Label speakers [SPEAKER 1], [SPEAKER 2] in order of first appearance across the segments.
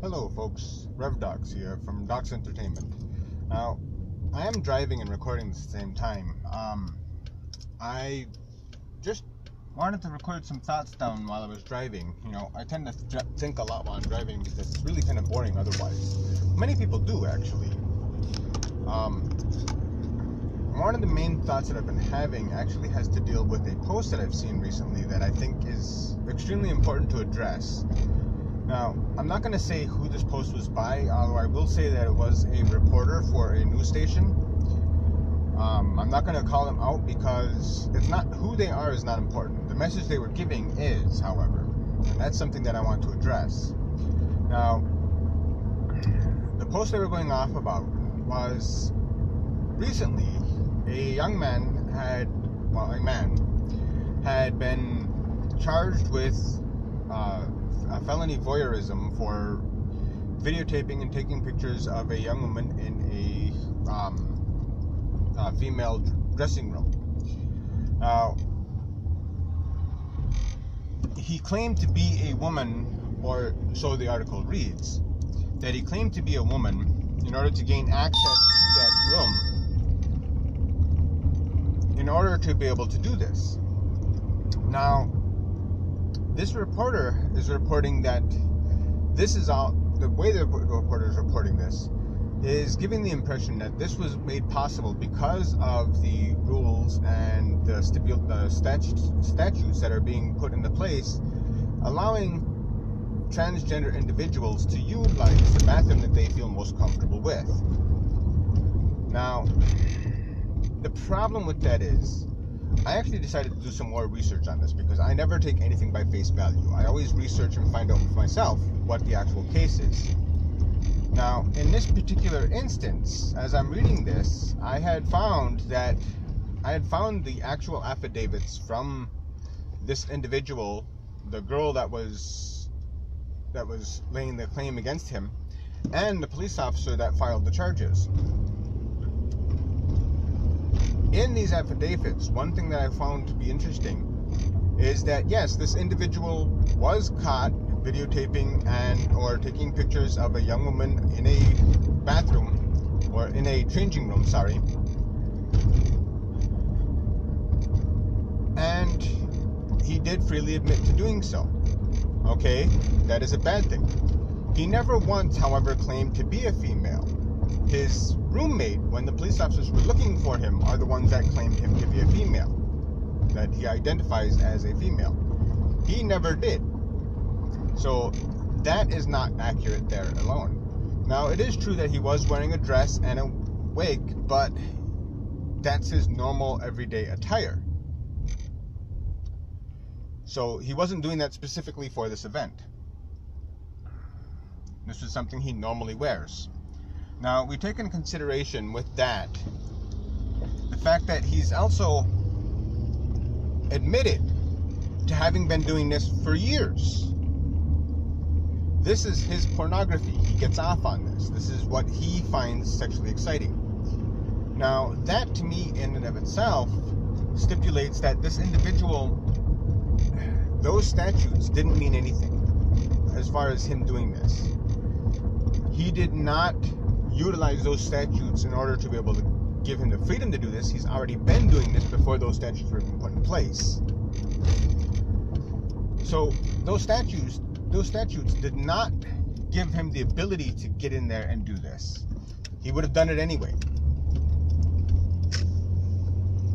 [SPEAKER 1] Hello folks, RevDocs here from Docs Entertainment. Now, I am driving and recording at the same time. I just wanted to record some thoughts down while I was driving. You know, I tend to think a lot while I'm driving because it's really kind of boring otherwise. Many people do, actually. One of the main thoughts that I've been having actually has to deal with a post that I've seen recently that I think is extremely important to address. Now, I'm not going to say who this post was by, although I will say that it was a reporter for a news station. I'm not going to call them out because it's not who they are is not important. The message they were giving is, however, and that's something that I want to address. Now, the post they were going off about was recently a man had been charged with a felony voyeurism for videotaping and taking pictures of a young woman in a female dressing room. Now, he claimed to be a woman, or so the article reads, that he claimed to be a woman in order to gain access to that room in order to be able to do this. Now, this reporter is reporting that this is all, the way the reporter is reporting this is giving the impression that this was made possible because of the rules and the statutes that are being put into place, allowing transgender individuals to utilize the bathroom that they feel most comfortable with. Now, the problem with that is, I actually decided to do some more research on this because I never take anything by face value. I always research and find out for myself what the actual case is. Now, in this particular instance, as I'm reading this, I had found the actual affidavits from this individual, the girl that was laying the claim against him, and the police officer that filed the charges. In these affidavits, one thing that I found to be interesting is that, yes, this individual was caught videotaping or taking pictures of a young woman in a bathroom, or in a changing room, sorry. And he did freely admit to doing so. Okay, that is a bad thing. He never once, however, claimed to be a female. His roommate, when the police officers were looking for him, are the ones that claimed him to be a female, that he identifies as a female. He never did. So that is not accurate there alone. Now, it is true that he was wearing a dress and a wig, but that's his normal everyday attire. So he wasn't doing that specifically for this event. This was something he normally wears. Now, we take into consideration with that the fact that he's also admitted to having been doing this for years. This is his pornography. He gets off on this. This is what he finds sexually exciting. Now, that to me in and of itself stipulates that this individual, those statutes didn't mean anything as far as him doing this. He did not utilize those statutes in order to be able to give him the freedom to do this. He's already been doing this before those statutes were put in place. So those statutes did not give him the ability to get in there and do this. He would have done it anyway.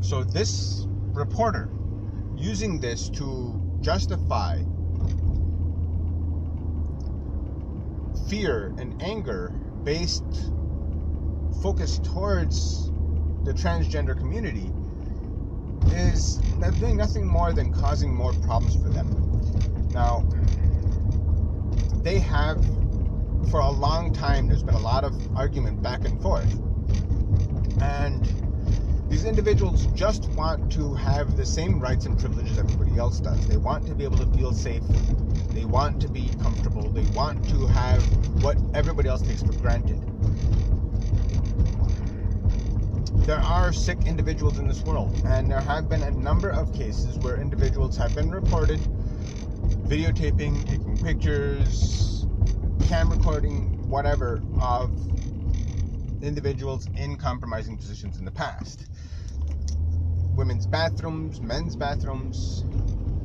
[SPEAKER 1] So this reporter, using this to justify fear and anger focused towards the transgender community, is doing nothing more than causing more problems for them. Now, they have, for a long time, there's been a lot of argument back and forth, and these individuals just want to have the same rights and privileges everybody else does. They want to be able to feel safe. They want to be comfortable. They want to have what everybody else takes for granted. There are sick individuals in this world, and there have been a number of cases where individuals have been reported videotaping, taking pictures, camera recording whatever of individuals in compromising positions in the past. Women's bathrooms, men's bathrooms,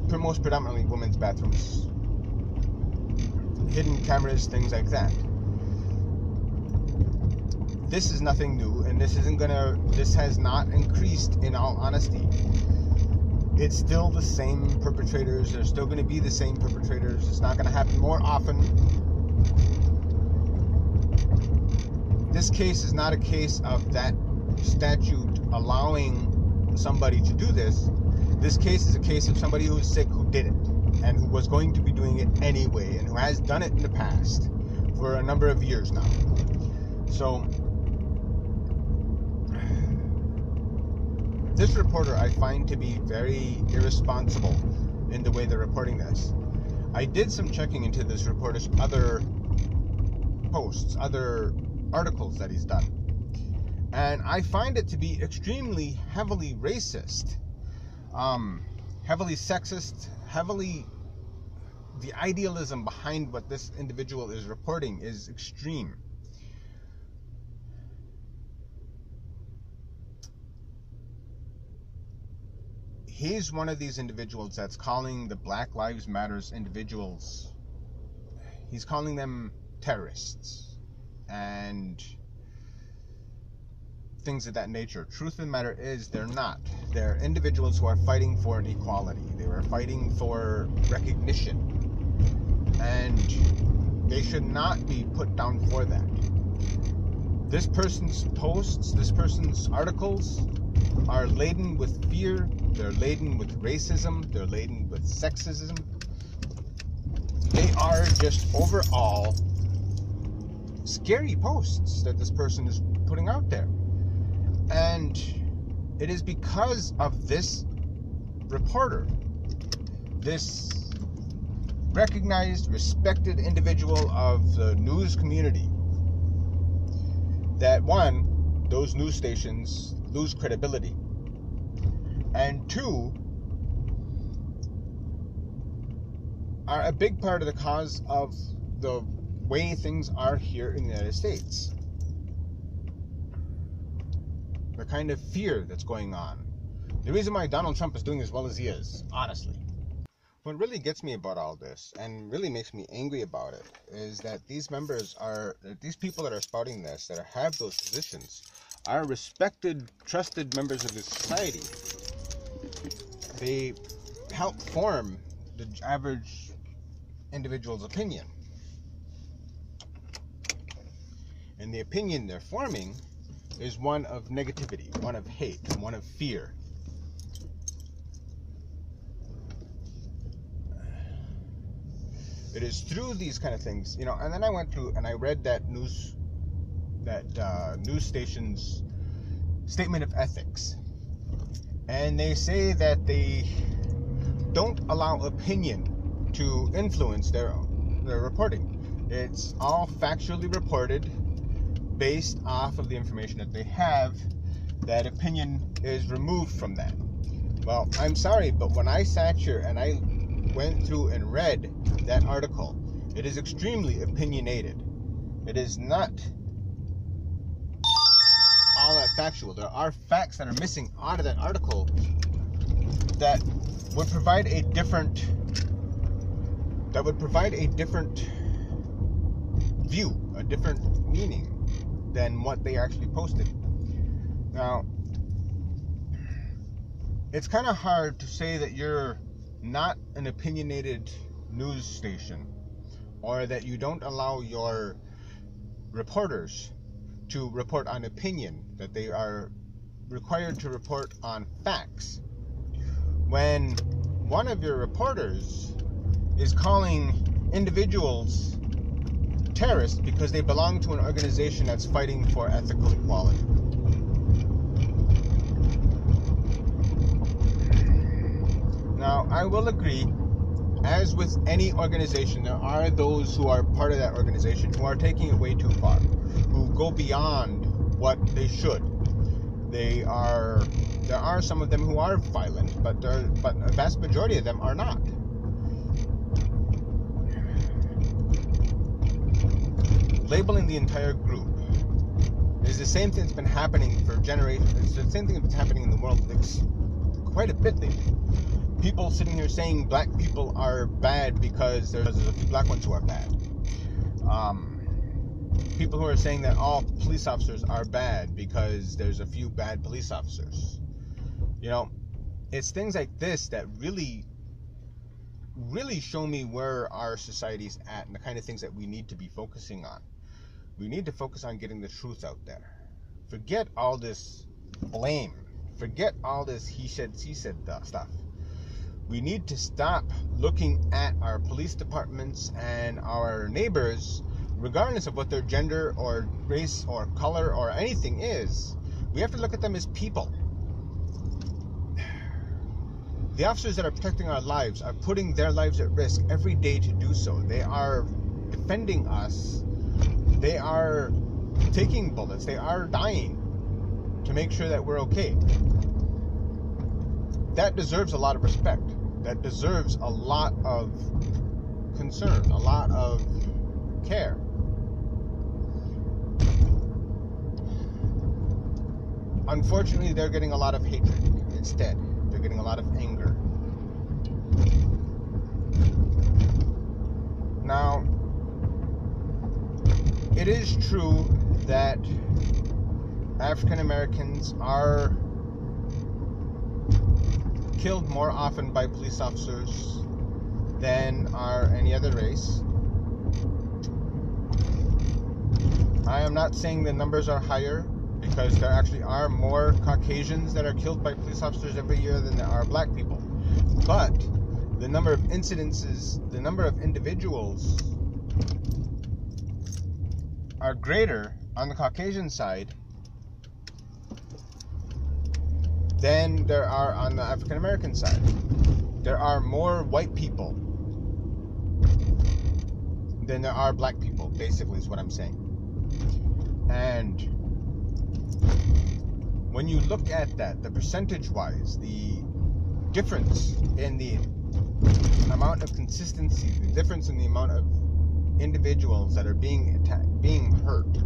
[SPEAKER 1] most predominantly women's bathrooms, hidden cameras, things like that. This is nothing new, and this has not increased, in all honesty. It's still the same perpetrators. There's still going to be the same perpetrators. It's not going to happen more often. This case is not a case of that statute allowing somebody to do this. This case is a case of somebody who is sick, who did it, and who was going to be doing it anyway, and who has done it in the past for a number of years now. So, this reporter I find to be very irresponsible in the way they're reporting this. I did some checking into this reporter's other posts, other articles that he's done, and I find it to be extremely heavily racist, heavily sexist, the idealism behind what this individual is reporting is extreme. He's one of these individuals that's calling the Black Lives Matters individuals, he's calling them terrorists and things of that nature. Truth of the matter is, they're not. They're individuals who are fighting for an equality. They were fighting for recognition, and they should not be put down for that. This person's posts, this person's articles are laden with fear, they're laden with racism, they're laden with sexism. They are just overall scary posts that this person is putting out there. And it is because of this reporter, this recognized, respected individual of the news community, that one, those news stations lose credibility, and two, are a big part of the cause of the way things are here in the United States. The kind of fear that's going on. The reason why Donald Trump is doing as well as he is, honestly. What really gets me about all this, and really makes me angry about it, is that these people that are spouting this, that have those positions, are respected, trusted members of the society. They help form the average individual's opinion. And the opinion they're forming is one of negativity, one of hate, one of fear. It is through these kind of things, and then I went through and I read that news station's statement of ethics. And they say that they don't allow opinion to influence their reporting. It's all factually reported based off of the information that they have. That opinion is removed from that. Well, I'm sorry, but when I sat here and I went through and read that article, it is extremely opinionated. It is not all that factual. There are facts that are missing out of that article that would provide a different view, a different meaning than what they actually posted. Now, it's kind of hard to say that you're not an opinionated news station, or that you don't allow your reporters to report on opinion, that they are required to report on facts, when one of your reporters is calling individuals terrorists because they belong to an organization that's fighting for ethical equality. Now, I will agree, as with any organization, there are those who are part of that organization who are taking it way too far, who go beyond what they should. There are some of them who are violent, but a vast majority of them are not. labeling the entire group is the same thing that's been happening for generations. It's the same thing that's been happening in the world quite a bit lately. People sitting here saying black people are bad because there's a few black ones who are bad. People who are saying that all police officers are bad because there's a few bad police officers. You know, it's things like this that really show me where our society's at and the kind of things that we need to be focusing on. We need to focus on getting the truth out there. Forget all this blame. Forget all this he said, she said stuff. We need to stop looking at our police departments and our neighbors, regardless of what their gender or race or color or anything is. We have to look at them as people. The officers that are protecting our lives are putting their lives at risk every day to do so. They are defending us. They are taking bullets. They are dying to make sure that we're okay. That deserves a lot of respect. That deserves a lot of concern, a lot of care. Unfortunately, they're getting a lot of hatred instead. They're getting a lot of anger. Now, it is true that African Americans are killed more often by police officers than are any other race. I am not saying the numbers are higher, because there actually are more Caucasians that are killed by police officers every year than there are black people. But the number of incidences, the number of individuals are greater on the Caucasian side than there are on the African American side. There are more white people than there are black people, basically, is what I'm saying. And when you look at that, the percentage-wise, the difference in the amount of consistency, the difference in the amount of individuals that are being attacked, being hurt,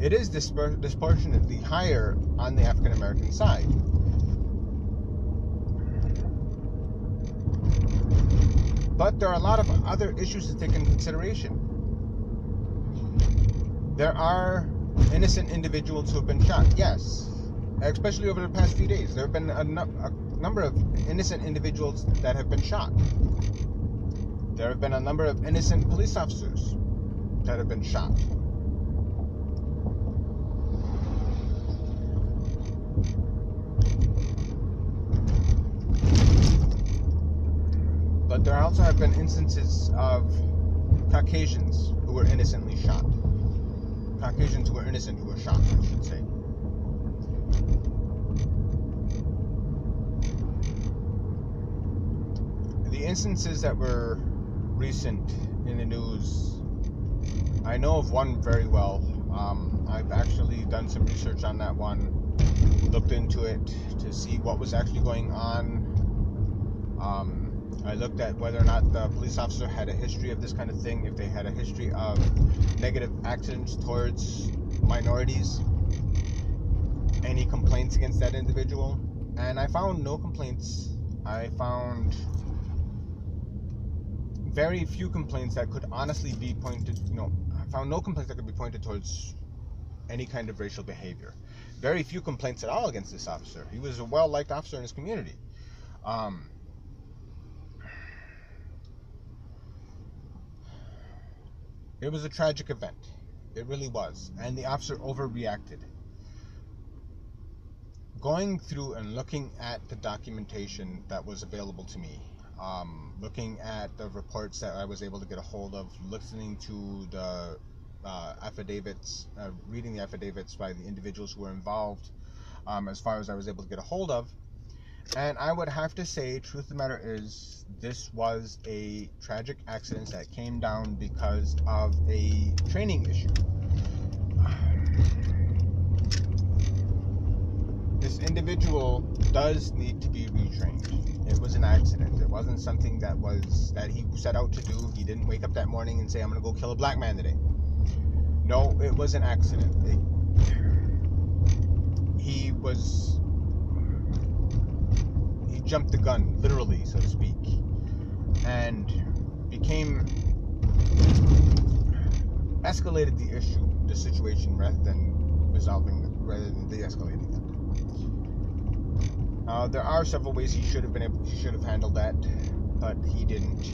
[SPEAKER 1] it is disproportionately higher on the African American side. But there are a lot of other issues to take into consideration. There are innocent individuals who have been shot, yes, especially over the past few days. There have been a number of innocent individuals that have been shot. There have been a number of innocent police officers that have been shot. But there also have been instances of Caucasians who were innocently shot. Caucasians who were innocent who were shot, I should say. The instances that were recent in the news, I know of one very well. I've actually done some research on that one, looked into it to see what was actually going on. I looked at whether or not the police officer had a history of this kind of thing, if they had a history of negative actions towards minorities, any complaints against that individual, and I found no complaints. I found very few complaints that could honestly be pointed, I found no complaints that could be pointed towards any kind of racial behavior. Very few complaints at all against this officer. He was a well-liked officer in his community. It was a tragic event. It really was. And the officer overreacted. Going through and looking at the documentation that was available to me, looking at the reports that I was able to get a hold of, listening to the affidavits, reading the affidavits by the individuals who were involved, as far as I was able to get a hold of. And I would have to say, truth of the matter is, this was a tragic accident that came down because of a training issue. This individual does need to be retrained. It was an accident. It wasn't something that he set out to do. He didn't wake up that morning and say, I'm going to go kill a black man today. No, it was an accident. He jumped the gun, literally, so to speak, and escalated the situation rather than de-escalating it. There are several ways he should have handled that, but he didn't.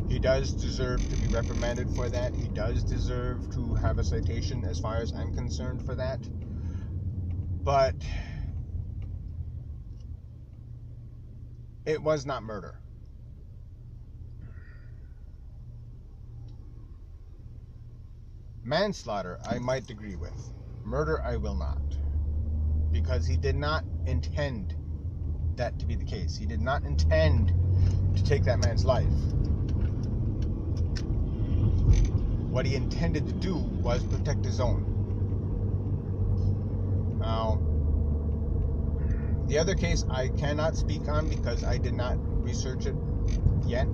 [SPEAKER 1] He does deserve to be reprimanded for that. He does deserve to have a citation, as far as I'm concerned, for that. But it was not murder. Manslaughter, I might agree with. Murder, I will not. Because he did not intend that to be the case. He did not intend to take that man's life. What he intended to do was protect his own. Now, the other case I cannot speak on because I did not research it yet.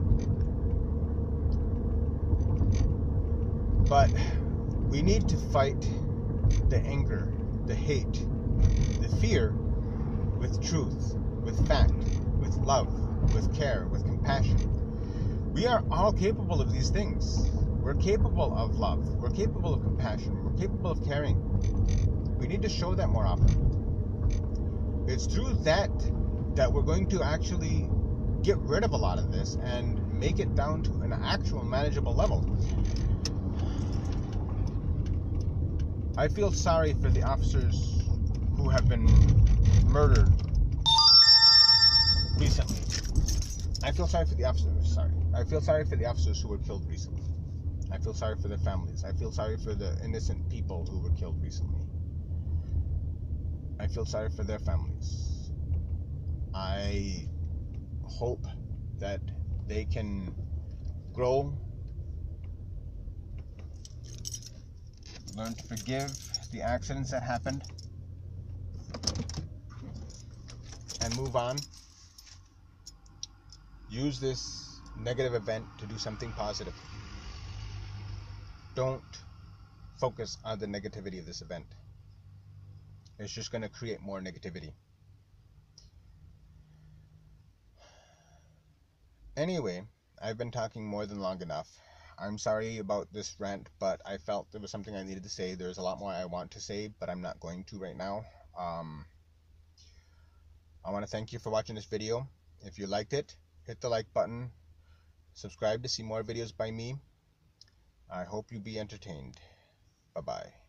[SPEAKER 1] But we need to fight the anger, the hate, the fear with truth, with fact, with love, with care, with compassion. We are all capable of these things. We're capable of love. We're capable of compassion. We're capable of caring. We need to show that more often. It's through that we're going to actually get rid of a lot of this and make it down to an actual manageable level. I feel sorry for the officers who have been murdered recently. I feel sorry for the officers. I feel sorry for the officers who were killed recently. I feel sorry for their families. I feel sorry for the innocent people who were killed recently. I feel sorry for their families. I hope that they can grow, learn to forgive the accidents that happened, and move on. Use this negative event to do something positive. Don't focus on the negativity of this event. It's just going to create more negativity. Anyway, I've been talking more than long enough. I'm sorry about this rant, but I felt there was something I needed to say. There's a lot more I want to say, but I'm not going to right now. I want to thank you for watching this video. If you liked it, hit the like button. Subscribe to see more videos by me. I hope you be entertained. Bye-bye.